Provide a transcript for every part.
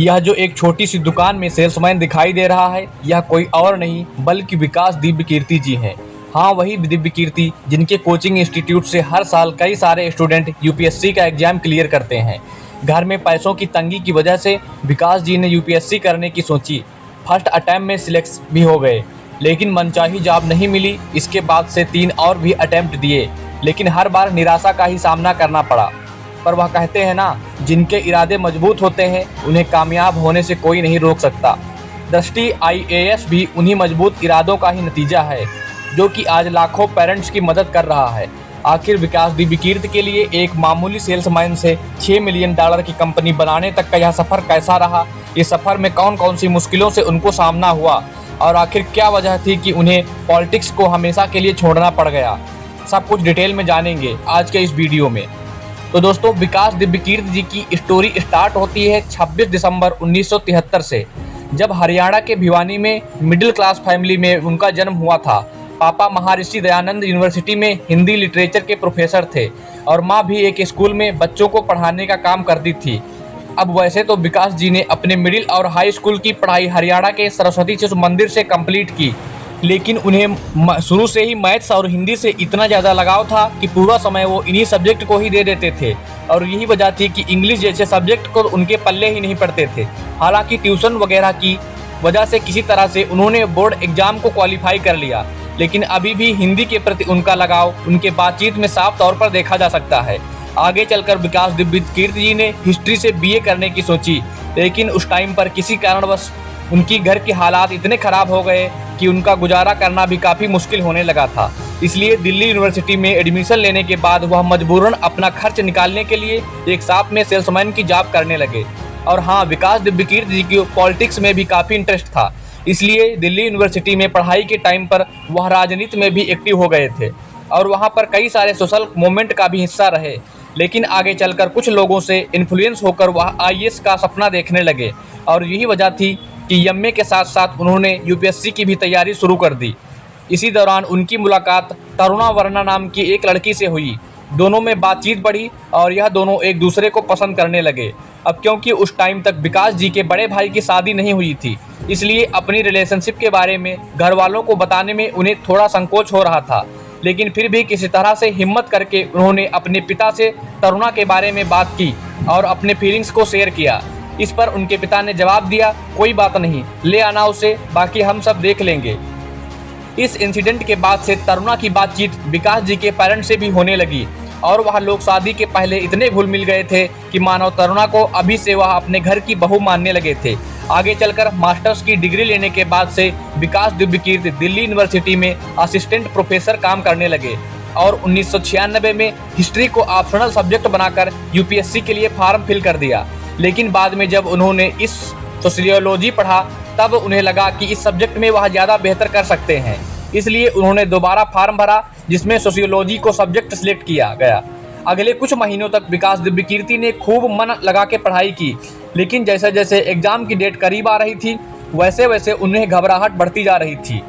यह जो एक छोटी सी दुकान में सेल्समैन दिखाई दे रहा है, यह कोई और नहीं बल्कि विकास दिव्य कीर्ति जी हैं। हाँ, वही दिव्य कीर्ति जिनके कोचिंग इंस्टीट्यूट से हर साल कई सारे स्टूडेंट यूपीएससी का एग्जाम क्लियर करते हैं। घर में पैसों की तंगी की वजह से विकास जी ने यूपीएससी करने की सोची। फर्स्ट अटैम्प्ट में सिलेक्ट भी हो गए, लेकिन मनचाही जॉब नहीं मिली। इसके बाद से 3 और भी अटैम्प्ट दिए, लेकिन हर बार निराशा का ही सामना करना पड़ा। पर वह कहते हैं ना, जिनके इरादे मजबूत होते हैं उन्हें कामयाब होने से कोई नहीं रोक सकता। दृष्टि आईएएस भी उन्हीं मजबूत इरादों का ही नतीजा है, जो कि आज लाखों पेरेंट्स की मदद कर रहा है। आखिर विकास दिव्य कीर्ति के लिए एक मामूली सेल्समैन से $6 मिलियन की कंपनी बनाने तक का यह सफ़र कैसा रहा? इस सफ़र में कौन कौन सी मुश्किलों से उनको सामना हुआ, और आखिर क्या वजह थी कि उन्हें पॉलिटिक्स को हमेशा के लिए छोड़ना पड़ गया? सब कुछ डिटेल में जानेंगे आज के इस वीडियो में। तो दोस्तों, विकास दिव्य कीर्ति जी की स्टोरी स्टार्ट होती है 26 दिसंबर 1973 से, जब हरियाणा के भिवानी में मिडिल क्लास फैमिली में उनका जन्म हुआ था। पापा महर्षि दयानंद यूनिवर्सिटी में हिंदी लिटरेचर के प्रोफेसर थे और माँ भी एक स्कूल में बच्चों को पढ़ाने का काम करती थी। अब वैसे तो विकास जी ने अपने मिडिल और हाई स्कूल की पढ़ाई हरियाणा के सरस्वती शिशु मंदिर से कंप्लीट की, लेकिन उन्हें शुरू से ही मैथ्स और हिंदी से इतना ज़्यादा लगाव था कि पूरा समय वो इन्हीं सब्जेक्ट को ही दे देते थे, और यही वजह थी कि इंग्लिश जैसे सब्जेक्ट को उनके पल्ले ही नहीं पड़ते थे। हालांकि ट्यूशन वगैरह की वजह से किसी तरह से उन्होंने बोर्ड एग्जाम को क्वालिफाई कर लिया, लेकिन अभी भी हिंदी के प्रति उनका लगाव उनके बातचीत में साफ तौर पर देखा जा सकता है। आगे चलकर विकास दिव्य कीर्ति जी ने हिस्ट्री से बीए करने की सोची, लेकिन उस टाइम पर किसी कारणवश उनकी घर के हालात इतने ख़राब हो गए कि उनका गुजारा करना भी काफ़ी मुश्किल होने लगा था। इसलिए दिल्ली यूनिवर्सिटी में एडमिशन लेने के बाद वह मजबूरन अपना खर्च निकालने के लिए एक शॉप में सेल्समैन की जॉब करने लगे। और हाँ, विकास दिव्य कीर्ति जी की पॉलिटिक्स में भी काफ़ी इंटरेस्ट था, इसलिए दिल्ली यूनिवर्सिटी में पढ़ाई के टाइम पर वह राजनीति में भी एक्टिव हो गए थे और वहाँ पर कई सारे सोशल मूवमेंट का भी हिस्सा रहे। लेकिन आगे चलकर कुछ लोगों से इन्फ्लुएंस होकर वह आईएएस का सपना देखने लगे, और यही वजह थी कि एमए के साथ साथ उन्होंने यूपीएससी की भी तैयारी शुरू कर दी। इसी दौरान उनकी मुलाकात तरुणा वर्मा नाम की एक लड़की से हुई। दोनों में बातचीत बढ़ी और यह दोनों एक दूसरे को पसंद करने लगे। अब क्योंकि उस टाइम तक विकास जी के बड़े भाई की शादी नहीं हुई थी, इसलिए अपनी रिलेशनशिप के बारे में घर वालों को बताने में उन्हें थोड़ा संकोच हो रहा था, लेकिन फिर भी किसी तरह से हिम्मत करके उन्होंने अपने पिता से तरुणा के बारे में बात की और अपने फीलिंग्स को शेयर किया। इस पर उनके पिता ने जवाब दिया, कोई बात नहीं, ले आना उसे, बाकी हम सब देख लेंगे। इस इंसिडेंट के बाद से तरुणा की बातचीत विकास जी के पेरेंट्स से भी होने लगी और वह लोग शादी के पहले इतने घुल मिल गए थे कि मानो तरुणा को अभी से वह अपने घर की बहू मानने लगे थे। आगे चलकर मास्टर्स की डिग्री लेने के बाद से विकास दिव्य कीर्ति दिल्ली यूनिवर्सिटी में असिस्टेंट प्रोफेसर काम करने लगे और 1996 में हिस्ट्री को ऑप्शनल सब्जेक्ट बनाकर यूपीएससी के लिए फॉर्म फिल कर दिया। लेकिन बाद में जब उन्होंने इस सोशियोलॉजी पढ़ा, तब उन्हें लगा कि इस सब्जेक्ट में वह ज़्यादा बेहतर कर सकते हैं, इसलिए उन्होंने दोबारा फॉर्म भरा जिसमें सोशियोलॉजी को सब्जेक्ट सिलेक्ट किया गया। अगले कुछ महीनों तक विकास दिव्य कीर्ति ने खूब मन लगा के पढ़ाई की, लेकिन जैसे जैसे एग्ज़ाम की डेट करीब आ रही थी वैसे वैसे उन्हें घबराहट बढ़ती जा रही थी।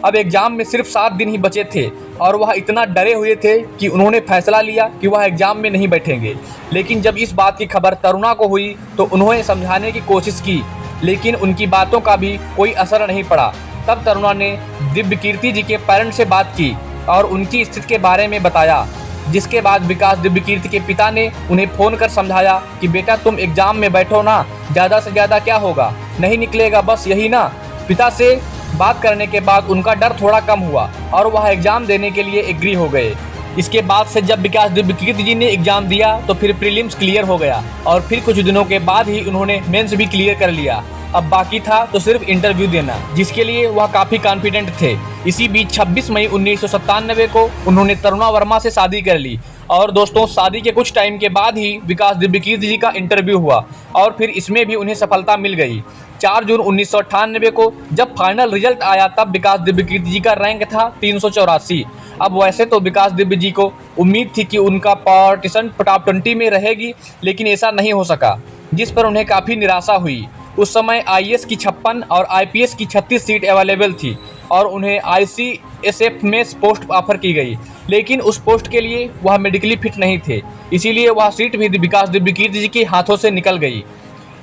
अब एग्ज़ाम में सिर्फ 7 दिन ही बचे थे और वह इतना डरे हुए थे कि उन्होंने फैसला लिया कि वह एग्ज़ाम में नहीं बैठेंगे। लेकिन जब इस बात की खबर तरुणा को हुई तो उन्होंने समझाने की कोशिश की, लेकिन उनकी बातों का भी कोई असर नहीं पड़ा। तब तरुणा ने दिव्य कीर्ति जी के पेरेंट्स से बात की और उनकी स्थिति के बारे में बताया, जिसके बाद विकास दिव्य कीर्ति के पिता ने उन्हें फ़ोन कर समझाया कि बेटा तुम एग्ज़ाम में बैठो ना, ज़्यादा से ज़्यादा क्या होगा, नहीं निकलेगा बस यही ना। पिता से बात करने के बाद उनका डर थोड़ा कम हुआ और वह एग्ज़ाम देने के लिए एग्री हो गए। इसके बाद से जब विकास दिव्य कीर्ति जी ने एग्ज़ाम दिया तो फिर प्रीलिम्स क्लियर हो गया और फिर कुछ दिनों के बाद ही उन्होंने मेंस भी क्लियर कर लिया। अब बाकी था तो सिर्फ इंटरव्यू देना, जिसके लिए वह काफ़ी कॉन्फिडेंट थे। इसी बीच 26 मई 1997 को उन्होंने तरुणा वर्मा से शादी कर ली और दोस्तों, शादी के कुछ टाइम के बाद ही विकास दिव्य कीर्ति जी का इंटरव्यू हुआ और फिर इसमें भी उन्हें सफलता मिल गई। 4 जून 1998 को जब फाइनल रिजल्ट आया तब विकास दिव्य कीर्ति जी का रैंक था 384। अब वैसे तो विकास दिव्य जी को उम्मीद थी कि उनका पार्टीशन टॉप 20 में रहेगी, लेकिन ऐसा नहीं हो सका, जिस पर उन्हें काफ़ी निराशा हुई। उस समय आईएएस की 56 और आईपीएस की 36 सीट अवेलेबल थी और उन्हें आईसीएसएफ में पोस्ट ऑफर की गई, लेकिन उस पोस्ट के लिए वह मेडिकली फिट नहीं थे, इसीलिए वह सीट भी विकास दिव्य कीर्ति जी के हाथों से निकल गई।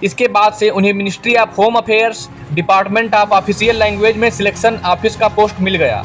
इसके बाद से उन्हें ministry of home affairs, department of official language में सिलेक्शन ऑफिस का पोस्ट मिल गया।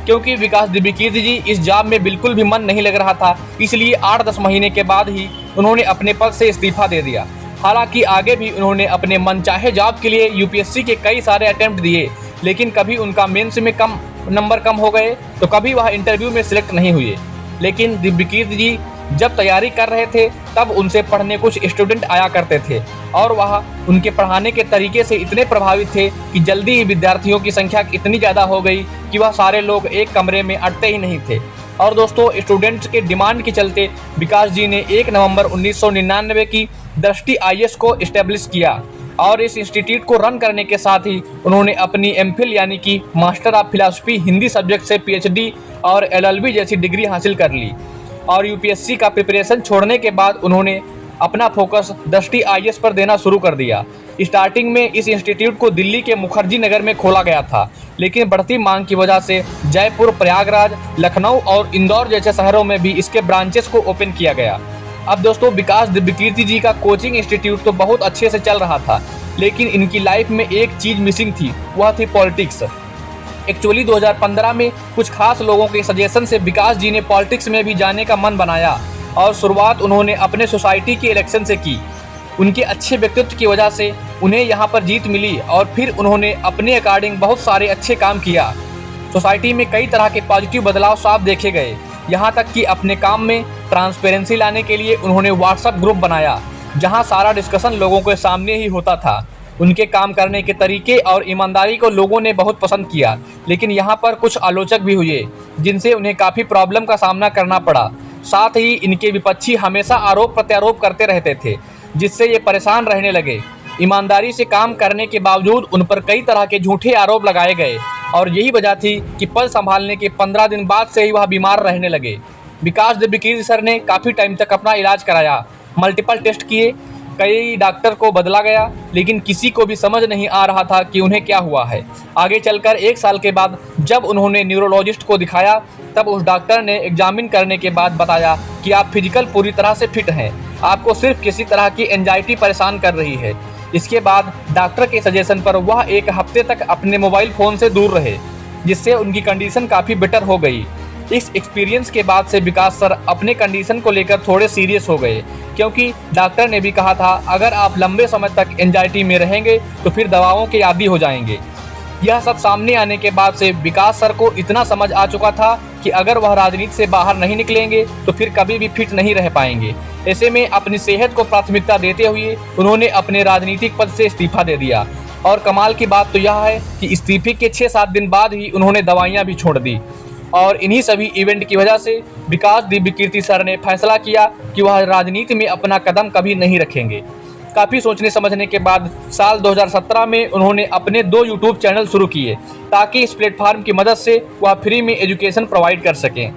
क्योंकि विकास दिव्यकीर्ति जी इस जॉब में बिल्कुल भी मन नहीं लग रहा था, इसलिए 8-10 महीने के बाद ही उन्होंने अपने पद से इस्तीफा दे दिया। हालांकि आगे भी उन्होंने अपने मनचाहे जॉब के लिए यूपीएससी के कई सारे अटेम्प्ट दिए, लेकिन कभी उनका मेंस में कम नंबर हो गए तो कभी वह इंटरव्यू में सिलेक्ट नहीं हुए। लेकिन दिव्यकीर्ति जी जब तैयारी कर रहे थे तब उनसे पढ़ने कुछ स्टूडेंट आया करते थे और वह उनके पढ़ाने के तरीके से इतने प्रभावित थे कि जल्दी ही विद्यार्थियों की संख्या इतनी ज़्यादा हो गई कि वह सारे लोग एक कमरे में अटते ही नहीं थे। और दोस्तों, स्टूडेंट्स के डिमांड के चलते विकास जी ने 1 नवंबर 1999 की दृष्टि आईएएस को इस्टेब्लिश किया और इस इंस्टीट्यूट को रन करने के साथ ही उन्होंने अपनी एमफिल यानी कि master of philosophy Hindi subject से पीएचडी और एलएलबी जैसी डिग्री हासिल कर ली। और यूपीएससी का प्रिपरेशन छोड़ने के बाद उन्होंने अपना फोकस दृष्टि आईएएस पर देना शुरू कर दिया। स्टार्टिंग में इस इंस्टीट्यूट को दिल्ली के मुखर्जी नगर में खोला गया था, लेकिन बढ़ती मांग की वजह से जयपुर, प्रयागराज, लखनऊ और इंदौर जैसे शहरों में भी इसके ब्रांचेस को ओपन किया गया। अब दोस्तों, विकास दिव्यकीर्ति जी का कोचिंग इंस्टीट्यूट तो बहुत अच्छे से चल रहा था, लेकिन इनकी लाइफ में एक चीज़ मिसिंग थी, वह थी पॉलिटिक्स। एक्चुअली 2015 में कुछ खास लोगों के सजेशन से विकास जी ने पॉलिटिक्स में भी जाने का मन बनाया और शुरुआत उन्होंने अपने सोसाइटी के इलेक्शन से की। उनके अच्छे व्यक्तित्व की वजह से उन्हें यहाँ पर जीत मिली और फिर उन्होंने अपने अकॉर्डिंग बहुत सारे अच्छे काम किया। सोसाइटी में कई तरह के पॉजिटिव बदलाव साफ देखे गए, यहाँ तक कि अपने काम में ट्रांसपेरेंसी लाने के लिए उन्होंने व्हाट्सएप ग्रुप बनाया जहाँ सारा डिस्कशन लोगों के सामने ही होता था। उनके काम करने के तरीके और ईमानदारी को लोगों ने बहुत पसंद किया, लेकिन यहाँ पर कुछ आलोचक भी हुए जिनसे उन्हें काफ़ी प्रॉब्लम का सामना करना पड़ा। साथ ही इनके विपक्षी हमेशा आरोप प्रत्यारोप करते रहते थे, जिससे ये परेशान रहने लगे। ईमानदारी से काम करने के बावजूद उन पर कई तरह के झूठे आरोप लगाए गए और यही वजह थी कि पद संभालने के 15 दिन बाद से ही वह बीमार रहने लगे। विकास दिव्यकीर्ति सर ने काफ़ी टाइम तक अपना इलाज कराया, मल्टीपल टेस्ट किए, कई डॉक्टर को बदला गया, लेकिन किसी को भी समझ नहीं आ रहा था कि उन्हें क्या हुआ है। आगे चलकर 1 साल के बाद जब उन्होंने न्यूरोलॉजिस्ट को दिखाया तब उस डॉक्टर ने एग्जामिन करने के बाद बताया कि आप फिजिकल पूरी तरह से फिट हैं, आपको सिर्फ किसी तरह की एंजाइटी परेशान कर रही है। इसके बाद डॉक्टर के सजेशन पर वह 1 हफ्ते तक अपने मोबाइल फ़ोन से दूर रहे, जिससे उनकी कंडीशन काफ़ी बेटर हो गई। इस एक्सपीरियंस के बाद से विकास सर अपने कंडीशन को लेकर थोड़े सीरियस हो गए, क्योंकि डॉक्टर ने भी कहा था अगर आप लंबे समय तक एंजाइटी में रहेंगे तो फिर दवाओं के आदी हो जाएंगे। यह सब सामने आने के बाद से विकास सर को इतना समझ आ चुका था कि अगर वह राजनीति से बाहर नहीं निकलेंगे तो फिर कभी भी फिट नहीं रह पाएंगे। ऐसे में अपनी सेहत को प्राथमिकता देते हुए उन्होंने अपने राजनीतिक पद से इस्तीफा दे दिया। और कमाल की बात तो यह है कि इस्तीफे के 6-7 दिन बाद ही उन्होंने दवाइयाँ भी छोड़ दी। और इन्हीं सभी इवेंट की वजह से विकास दिव्यकीर्ति सर ने फैसला किया कि वह राजनीति में अपना कदम कभी नहीं रखेंगे। काफ़ी सोचने समझने के बाद साल 2017 में उन्होंने अपने 2 यूट्यूब चैनल शुरू किए ताकि इस प्लेटफार्म की मदद से वह फ्री में एजुकेशन प्रोवाइड कर सकें।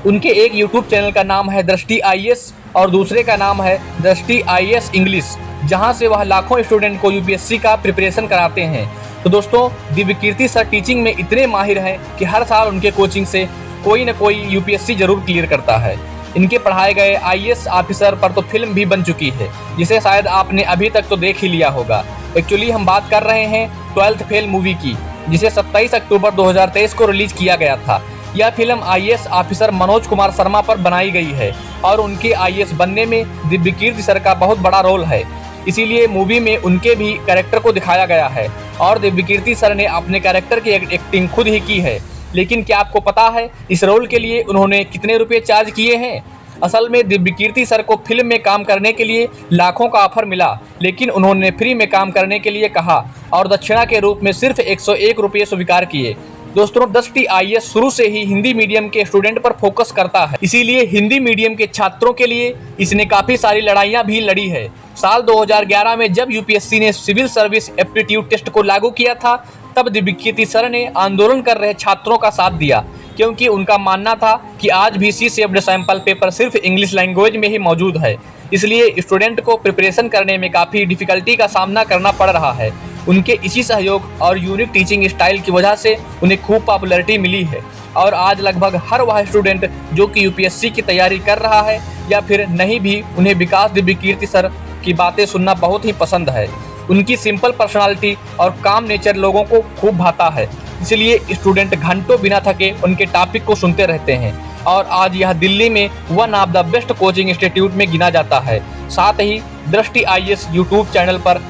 उनके एक यूट्यूब चैनल का नाम है दृष्टि आईएएस और दूसरे का नाम है दृष्टि आईएएस इंग्लिश, जहां से वह लाखों स्टूडेंट को यूपीएससी का प्रिपरेशन कराते हैं। तो दोस्तों, दिव्यकीर्ति सर टीचिंग में इतने माहिर हैं कि हर साल उनके कोचिंग से कोई न कोई यूपीएससी जरूर क्लियर करता है। इनके पढ़ाए गए आईएएस ऑफिसर पर तो फिल्म भी बन चुकी है, जिसे शायद आपने अभी तक तो देख ही लिया होगा। एक्चुअली हम बात कर रहे हैं 12th फेल मूवी की, जिसे 27 अक्टूबर 2023 को रिलीज किया गया था। यह film IAS officer Manoj Kumar Sharma पर बनाई गई है और उनके आईएएस बनने में दिव्यकीर्ति सर का बहुत बड़ा रोल है, इसीलिए मूवी में उनके भी कैरेक्टर को दिखाया गया है और दिव्यकीर्ति सर ने अपने कैरेक्टर की एक्टिंग खुद ही की है। लेकिन क्या आपको पता है इस रोल के लिए उन्होंने कितने रुपए चार्ज किए हैं? असल में दिव्यकीर्ति सर को फिल्म में काम करने के लिए लाखों का ऑफर मिला, लेकिन उन्होंने फ्री में काम करने के लिए कहा और दक्षिणा के रूप में सिर्फ 101 रुपये स्वीकार किए। दोस्तों, दृष्टि आईएएस शुरू से ही हिंदी मीडियम के स्टूडेंट पर फोकस करता है, इसीलिए हिंदी मीडियम के छात्रों के लिए इसने काफ़ी सारी लड़ाइयाँ भी लड़ी है। साल 2011 में जब यूपीएससी ने सिविल सर्विस एप्टीट्यूड टेस्ट को लागू किया था, तब दिव्यकीर्ति सर ने आंदोलन कर रहे छात्रों का साथ दिया, क्योंकि उनका मानना था कि आज भी सी शेप्ड सैंपल पेपर सिर्फ इंग्लिश लैंग्वेज में ही मौजूद है, इसलिए स्टूडेंट को प्रिपरेशन करने में काफ़ी डिफिकल्टी का सामना करना पड़ रहा है। उनके इसी सहयोग और यूनिक टीचिंग स्टाइल की वजह से उन्हें खूब पॉपुलैरिटी मिली है और आज लगभग हर वह स्टूडेंट जो कि यूपीएससी की तैयारी कर रहा है या फिर नहीं भी, उन्हें विकास दिव्यकीर्ति सर की बातें सुनना बहुत ही पसंद है। उनकी सिंपल पर्सनालिटी और काम नेचर लोगों को खूब भाता है, इसलिए स्टूडेंट घंटों बिना थके उनके टॉपिक को सुनते रहते हैं और आज यह दिल्ली में one of the best coaching institute में गिना जाता है। साथ ही दृष्टि IAS यूट्यूब चैनल पर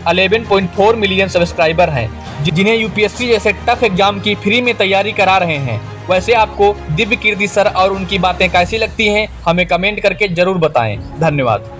11.4 मिलियन सब्सक्राइबर हैं, जिन्हें यूपीएससी जैसे टफ एग्जाम की फ्री में तैयारी करा रहे हैं। वैसे आपको दिव्य कीर्ति सर और उनकी बातें कैसी लगती हैं, हमें कमेंट करके जरूर बताएं। धन्यवाद।